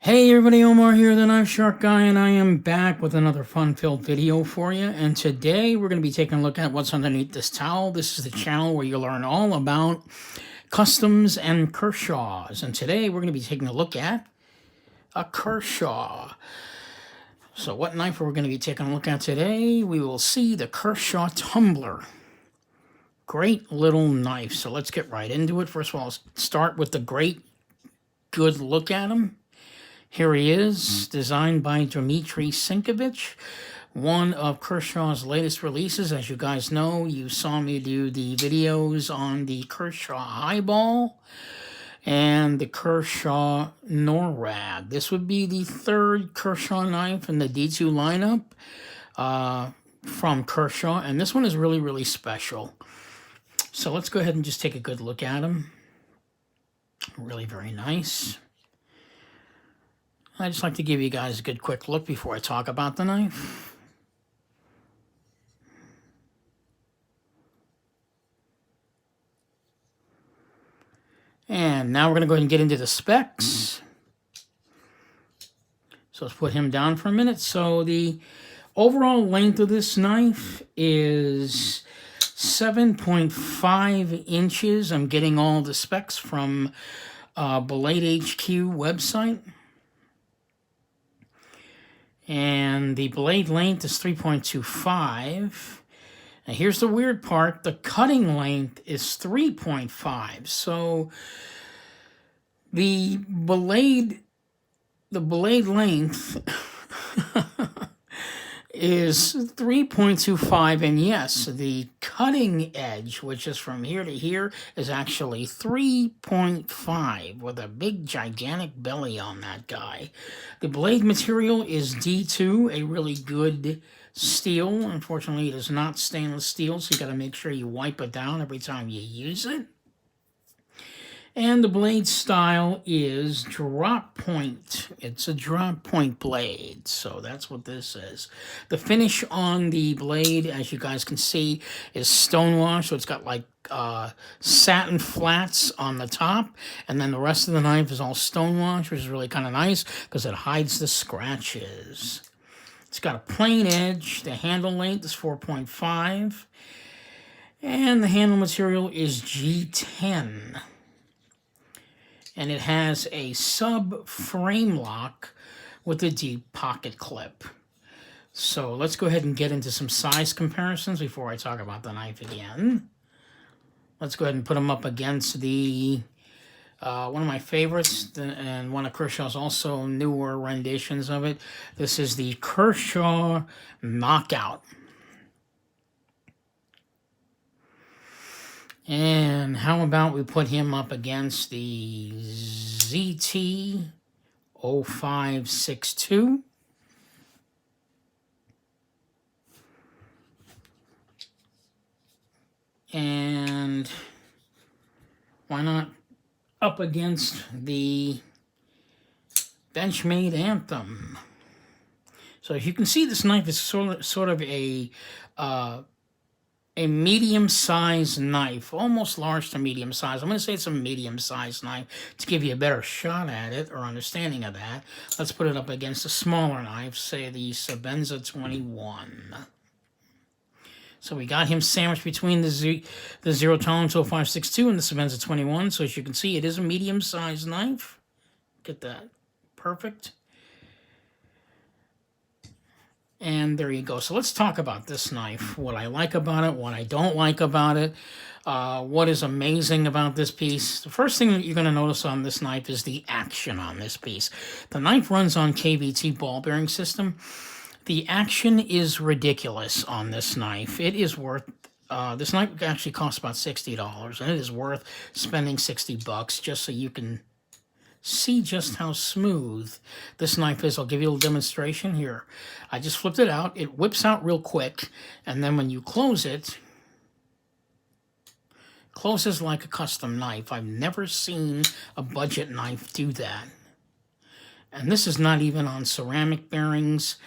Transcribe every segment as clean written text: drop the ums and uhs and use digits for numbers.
Hey everybody, Omar here, the Knife Shark Guy, and I am back with another fun-filled video for you. And today we're going to be taking a look at what's underneath this towel. This is the channel where you learn all about customs and Kershaws. And today we're going to be taking a look at a Kershaw. So what knife are we going to be taking a look at today? We will see the Kershaw Tumbler. Great little knife. So let's get right into it. First of all, let's start with the good look at him. Here he is, designed by Dmitry Sinkovich, one of Kershaw's latest releases. As you guys know, you saw me do the videos on the Kershaw Highball and the Kershaw NORAD. This would be the third Kershaw knife in the D2 lineup from Kershaw, and this one is really, really special. So let's go ahead and just take a good look at him. Really very nice. I just like to give you guys a good quick look before I talk about the knife. And now we're going to go ahead and get into the specs. So let's put him down for a minute. So the overall length of this knife is 7.5 inches. I'm getting all the specs from Blade HQ website. And the blade length is 3.25. And here's the weird part. The cutting length is 3.5. So the blade length is 3.25, and yes, the cutting edge, which is from here to here, is actually 3.5 with a big gigantic belly on that guy. The blade material is D2, a really good steel. Unfortunately, it is not stainless steel, so you got to make sure you wipe it down every time you use it. And the blade style is drop point. It's a drop point blade, so that's what this is. The finish on the blade, as you guys can see, is stonewash, so it's got like satin flats on the top, and then the rest of the knife is all stonewash, which is really kind of nice because it hides the scratches. It's got a plain edge. The handle length is 4.5, and the handle material is G10. And it has a sub-frame lock with a deep pocket clip. So let's go ahead and get into some size comparisons before I talk about the knife again. Let's go ahead and put them up against the one of my favorites, and one of Kershaw's also newer renditions of it. This is the Kershaw Knockout. And how about we put him up against the ZT 0562. And why not up against the Benchmade Anthem? So as you can see, this knife is sort of a medium-sized knife, almost large to medium-sized. I'm going to say it's a medium-sized knife to give you a better shot at it or understanding of that. Let's put it up against a smaller knife, say the Sebenza 21. So we got him sandwiched between the Zero Tolerance 0562 and the Sebenza 21. So as you can see, it is a medium-sized knife. Get that. Perfect. And there you go. So let's talk about this knife. What I like about it, what I don't like about it, what is amazing about this piece. The first thing that you're going to notice on this knife is the action on this piece. The knife runs on KVT ball bearing system. The action is ridiculous on this knife. It is worth, this knife actually costs about $60, and it is worth spending $60 just so you can see just how smooth this knife is. I'll give you a little demonstration here. I just flipped it out. It whips out real quick, and then when you close it, closes like a custom knife. I've never seen a budget knife do that. And this is not even on ceramic bearings.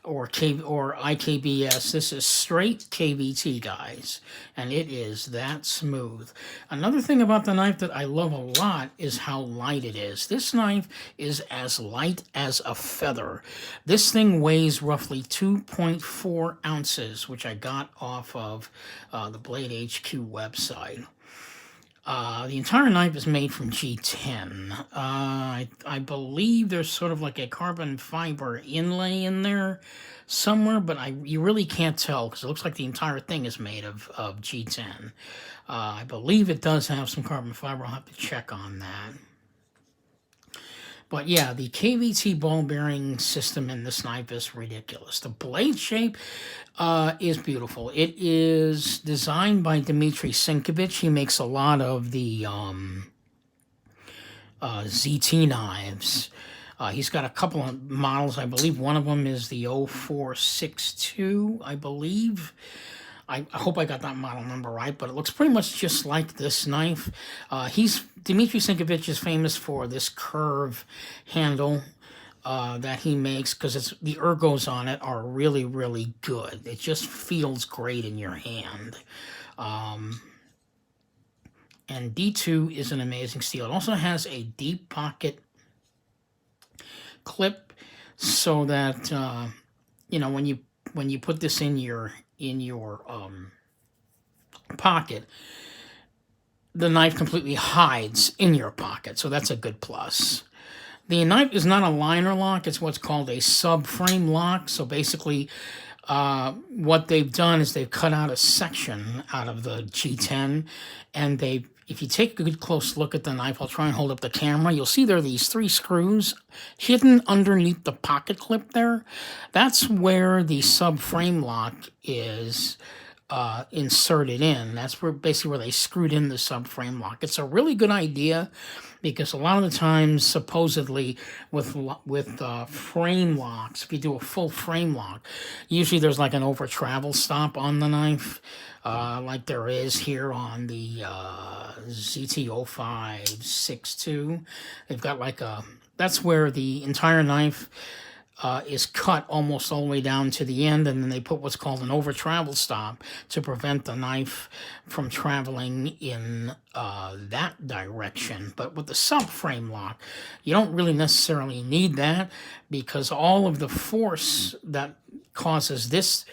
or IKBS. This is straight KVT, guys, and it is that smooth. Another thing about the knife that I love a lot is how light it is. This knife is as light as a feather. This thing weighs roughly 2.4 ounces, which I got off of the Blade HQ website. The entire knife is made from G10. I believe there's sort of like a carbon fiber inlay in there somewhere, but you really can't tell because it looks like the entire thing is made of G10. I believe it does have some carbon fiber. I'll have to check on that. But yeah, the KVT ball bearing system in this knife is ridiculous. The blade shape is beautiful. It is designed by Dmitry Sinkovich. He makes a lot of the ZT knives. He's got a couple of models. I believe one of them is the 0462, I believe. I hope I got that model number right, but it looks pretty much just like this knife. Dmitry Sinkovich is famous for this curve handle that he makes because the ergos on it are really, really good. It just feels great in your hand. And D2 is an amazing steel. It also has a deep pocket clip so that when you put this in your pocket, the knife completely hides in your pocket, so that's a good plus. The knife is not a liner lock, it's what's called a subframe lock. So basically what they've done is they've cut out a section out of the G10, and if you take a good close look at the knife, I'll try and hold up the camera, you'll see there are these 3 screws hidden underneath the pocket clip there. That's where the subframe lock is inserted in. That's basically where they screwed in the subframe lock. It's a really good idea because a lot of the times, supposedly, with frame locks, if you do a full frame lock, usually there's like an over travel stop on the knife, like there is here on the ZT0562. They've got like that's where the entire knife is cut almost all the way down to the end, and then they put what's called an over travel stop to prevent the knife from traveling in that direction. But with the subframe lock, you don't really necessarily need that because all of the force that causes this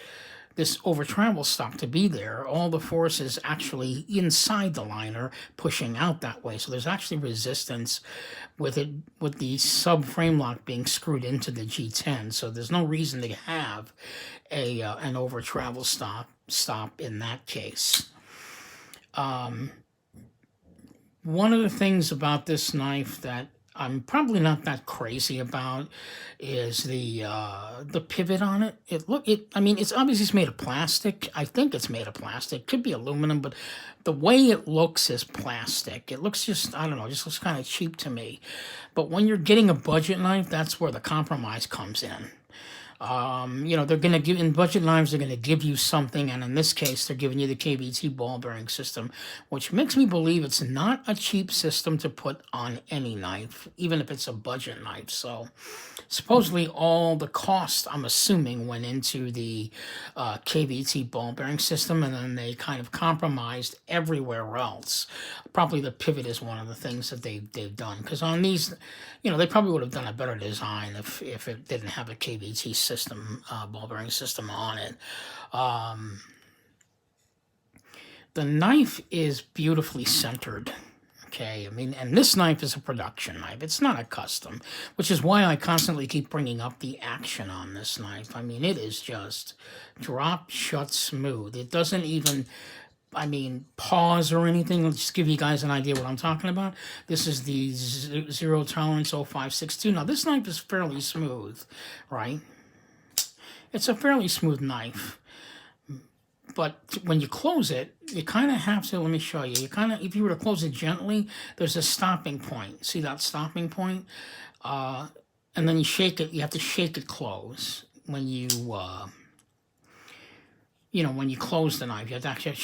over travel stop to be there, all the force is actually inside the liner pushing out that way. So there's actually resistance with the subframe lock being screwed into the G10. So there's no reason to have an over travel stop in that case. One of the things about this knife that I'm probably not that crazy about is the pivot on it. It's obviously it's made of plastic. I think it's made of plastic. Could be aluminum, but the way it looks is plastic. It looks just, I don't know, just looks kind of cheap to me. But when you're getting a budget knife, that's where the compromise comes in. They're going to give, in budget knives, they're going to give you something, and in this case, they're giving you the KVT ball bearing system, which makes me believe it's not a cheap system to put on any knife, even if it's a budget knife. So, supposedly all the cost, I'm assuming, went into the KVT ball bearing system, and then they kind of compromised everywhere else. Probably the pivot is one of the things that they've done, because on these, they probably would have done a better design if it didn't have a KVT system, ball bearing system on it. The knife is beautifully centered. Okay, and this knife is a production knife. It's not a custom, which is why I constantly keep bringing up the action on this knife. It is just drop, shut, smooth. It doesn't even, pause or anything. Let's just give you guys an idea what I'm talking about. This is the Zero Tolerance 0562. Now, this knife is fairly smooth, right? It's a fairly smooth knife. But when you close it, you kind of have to, let me show you. If you were to close it gently, there's a stopping point. See that stopping point? And then you shake it, you have to shake it close. When you close the knife, you have to actually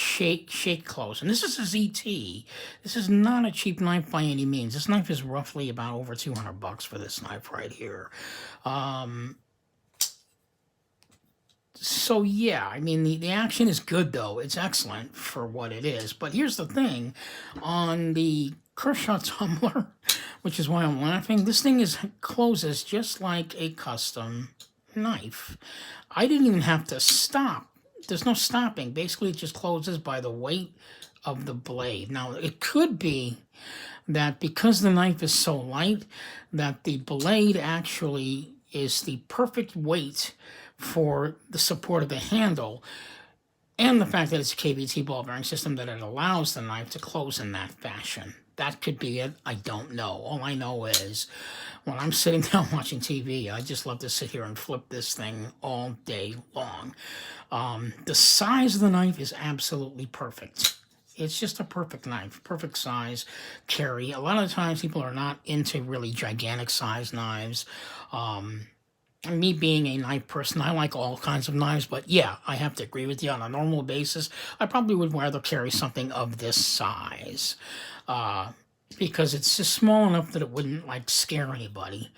shake close. And this is a ZT. This is not a cheap knife by any means. This knife is roughly about over $200 for this knife right here. So yeah, I mean the action is good though. It's excellent for what it is. But here's the thing, on the Kershaw Tumbler, which is why I'm laughing, this thing is closes just like a custom knife. I didn't even have to stop. There's no stopping. Basically, it just closes by the weight of the blade. Now, it could be that because the knife is so light, that the blade actually is the perfect weight for the support of the handle, and the fact that it's a KVT ball bearing system, that it allows the knife to close in that fashion. That could be it. I don't know. All I know is when I'm sitting down watching TV, I just love to sit here and flip this thing all day long. The size of the knife is absolutely perfect. It's just a perfect knife, perfect size, carry. A lot of the times people are not into really gigantic size knives. Me being a knife person, I like all kinds of knives, but yeah, I have to agree with you. On a normal basis, I probably would rather carry something of this size, because it's just small enough that it wouldn't like scare anybody.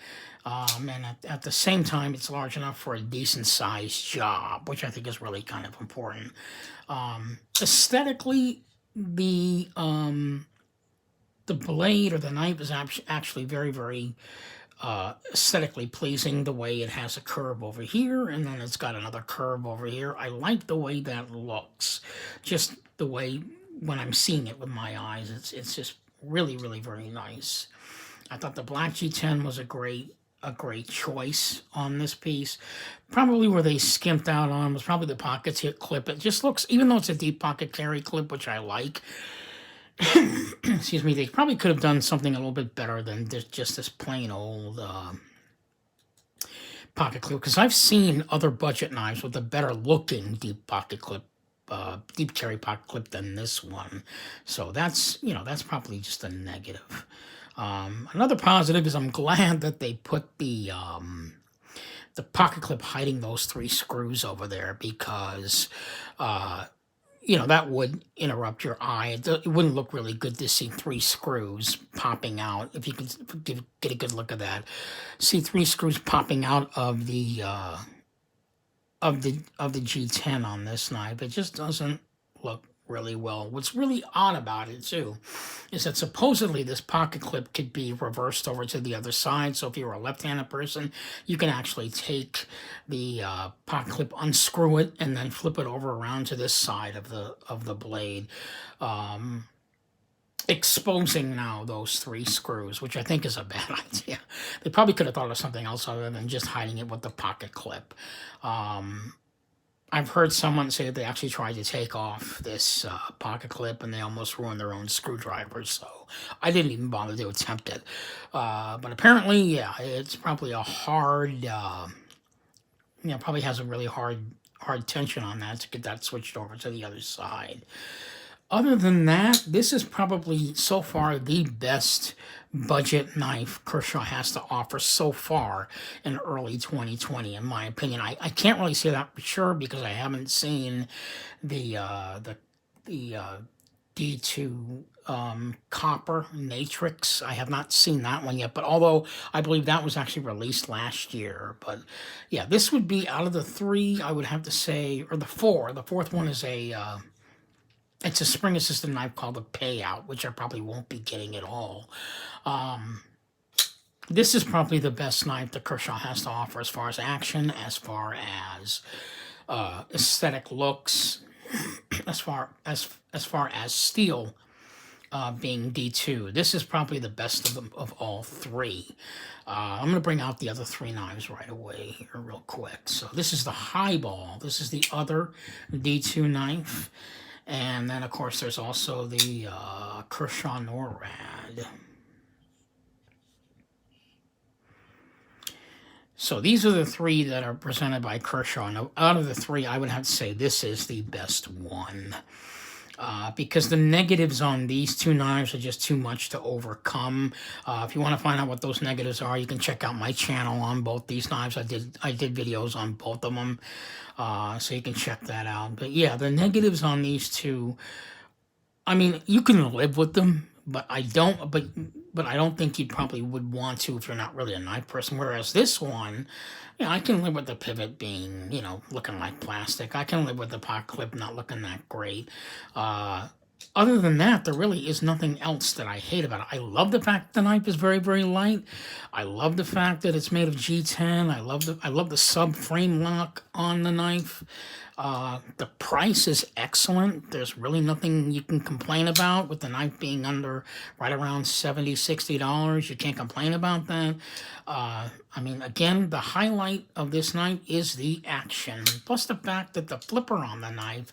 And at the same time, it's large enough for a decent sized job, which I think is really kind of important. Aesthetically, the blade or the knife is actually very, very aesthetically pleasing. The way it has a curve over here and then it's got another curve over here. I like the way that looks. Just the way when I'm seeing it with my eyes, it's just really, really very nice. I thought the black G10 was a great choice on this piece. Probably where they skimped out on was probably the pockets hit clip. It just looks, even though it's a deep pocket carry clip, which I like, excuse me, they probably could have done something a little bit better than just this plain old pocket clip. Because I've seen other budget knives with a better looking deep pocket clip, deep carry pocket clip than this one. So that's, that's probably just a negative. Another positive is I'm glad that they put the pocket clip hiding those 3 screws over there, because that would interrupt your eye. It wouldn't look really good to see 3 screws popping out. If you could get a good look at that, see 3 screws popping out of the G10 on this knife. It just doesn't look really well. What's really odd about it too is that supposedly this pocket clip could be reversed over to the other side. So if you're a left-handed person, you can actually take the pocket clip, unscrew it, and then flip it over around to this side of the blade, exposing now those 3 screws, which I think is a bad idea. They probably could have thought of something else other than just hiding it with the pocket clip. I've heard someone say that they actually tried to take off this pocket clip and they almost ruined their own screwdriver, so I didn't even bother to attempt it. But apparently, yeah, it's probably a hard, probably has a really hard tension on that to get that switched over to the other side. Other than that, this is probably so far the best budget knife Kershaw has to offer so far in early 2020, in my opinion. I can't really say that for sure because I haven't seen the D2 copper matrix. I have not seen that one yet, but although I believe that was actually released last year. But yeah, this would be, out of the 3, I would have to say, or the 4. The 4th one is it's a spring-assisted knife called the Payout, which I probably won't be getting at all. This is probably the best knife that Kershaw has to offer as far as action, as far as aesthetic looks, as far as steel being D2. This is probably the best of them, of all 3. I'm going to bring out the other 3 knives right away here real quick. So this is the Highball. This is the other D2 knife. And then, of course, there's also the Kershaw NORAD. So these are the 3 that are presented by Kershaw. Now, out of the 3, I would have to say this is the best one. Because the negatives on these 2 knives are just too much to overcome. If you want to find out what those negatives are, you can check out my channel on both these knives. I did videos on both of them, so you can check that out. But yeah, the negatives on these 2, I mean, you can live with them, but I don't. But but I don't think you probably would want to if you're not really a knife person. Whereas this one, I can live with the pivot being, looking like plastic. I can live with the pot clip not looking that great. Other than that, there really is nothing else that I hate about it. I love the fact the knife is very, very light. I love the fact that it's made of G10. I love the sub frame lock on the knife. The price is excellent. There's really nothing you can complain about with the knife being under right around $70, $60. You can't complain about that. Again, the highlight of this knife is the action, plus the fact that the flipper on the knife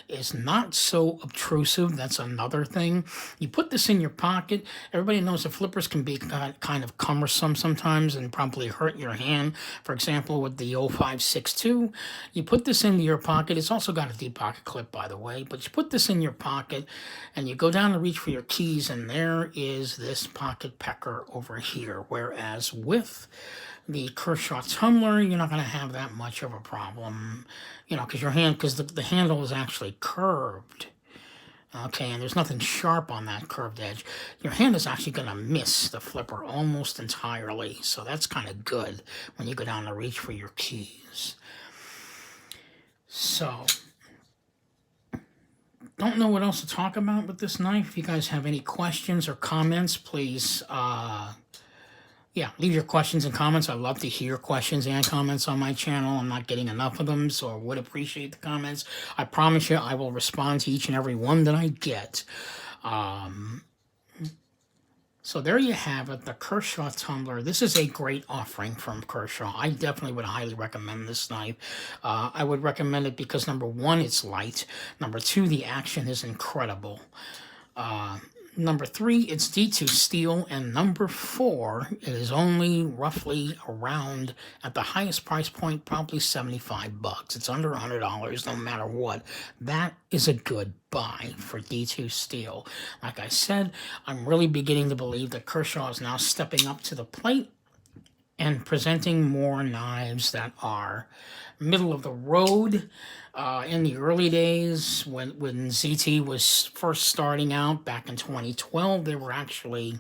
is not so obtrusive. That's another thing. You put this in your pocket. Everybody knows the flippers can be kind of cumbersome sometimes and probably hurt your hand. For example, with the 0562, you put this into your pocket. It's also got a deep pocket clip, by the way, but you put this in your pocket and you go down to reach for your keys, and there is this pocket pecker over here. Whereas with the Kershaw Tumbler, you're not going to have that much of a problem, because the handle is actually curved. Okay, and there's nothing sharp on that curved edge. Your hand is actually going to miss the flipper almost entirely, so that's kind of good when you go down to reach for your keys. So, don't know what else to talk about with this knife. If you guys have any questions or comments, please, leave your questions and comments. I love to hear questions and comments on my channel. I'm not getting enough of them, so I would appreciate the comments. I promise you I will respond to each and every one that I get. So there you have it, the Kershaw Tumbler. This is a great offering from Kershaw. I definitely would highly recommend this knife. I would recommend it because, number one, it's light. Number two, the action is incredible. Number three, it's D2 steel. And number four, it is only roughly around, at the highest price point, probably $75. It's under $100 no matter what. That is a good buy for D2 steel. Like I said, I'm really beginning to believe that Kershaw is now stepping up to the plate and presenting more knives that are middle of the road. In the early days, when ZT was first starting out back in 2012, they were actually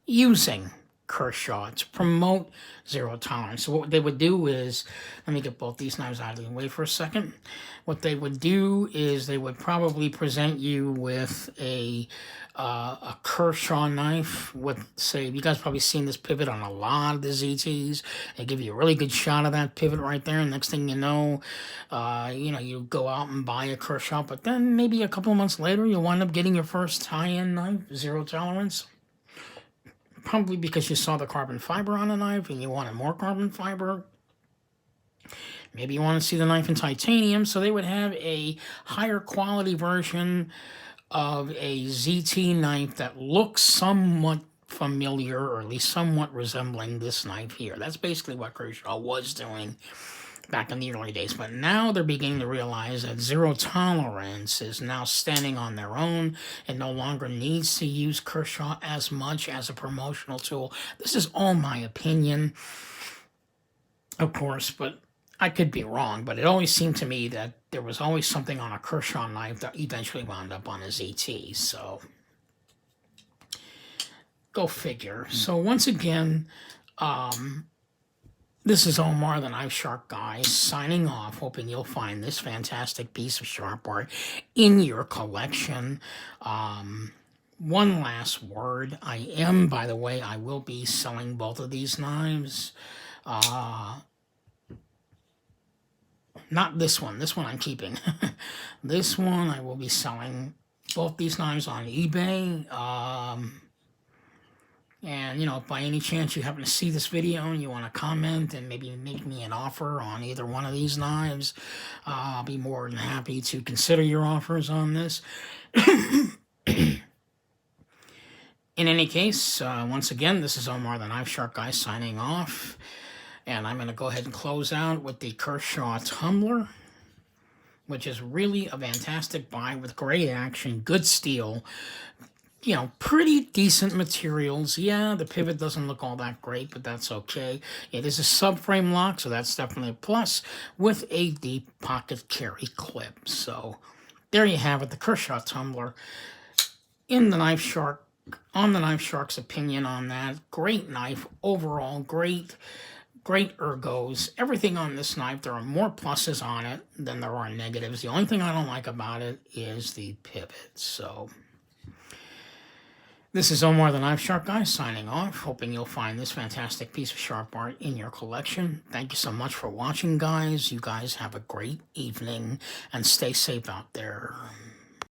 using Kershaw to promote zero tolerance. So what they would do is, let me get both these knives out of the way for a second. What they would do is they would probably present you with a Kershaw knife with, say, you guys probably seen this pivot on a lot of the ZTs. They give you a really good shot of that pivot right there. And next thing you know, you go out and buy a Kershaw, but then maybe a couple of months later, you'll wind up getting your first high-end knife, zero tolerance. Probably because you saw the carbon fiber on the knife and you wanted more carbon fiber. Maybe you want to see the knife in titanium, so they would have a higher quality version of a ZT knife that looks somewhat familiar, or at least somewhat resembling this knife here. That's basically what Kershaw was doing back in the early days. But now they're beginning to realize that zero tolerance is now standing on their own and no longer needs to use Kershaw as much as a promotional tool. This is all my opinion, of course, but I could be wrong. But it always seemed to me that there was always something on a Kershaw knife that eventually wound up on a ZT. So go figure. So once again, this is Omar, the Knife Shark Guy, signing off, hoping you'll find this fantastic piece of sharp art in your collection. One last word. By the way, I will be selling both of these knives. Not this one. This one I'm keeping. This one I will be selling both these knives on eBay. And, if by any chance you happen to see this video and you want to comment and maybe make me an offer on either one of these knives, I'll be more than happy to consider your offers on this. In any case, once again, this is Omar, the Knife Shark Guy, signing off. And I'm going to go ahead and close out with the Kershaw Tumbler, which is really a fantastic buy with great action, good steel, pretty decent materials. Yeah, the pivot doesn't look all that great, but that's okay. It is a subframe lock, so that's definitely a plus, with a deep pocket carry clip. So there you have it, the Kershaw Tumbler in the Knife Shark on the Knife Shark's opinion on that. Great knife overall, great ergos. Everything on this knife, there are more pluses on it than there are negatives. The only thing I don't like about it is the pivot. So this is Omar the Knife Shark Guy signing off, hoping you'll find this fantastic piece of sharp art in your collection. Thank you so much for watching, guys. You guys have a great evening and stay safe out there.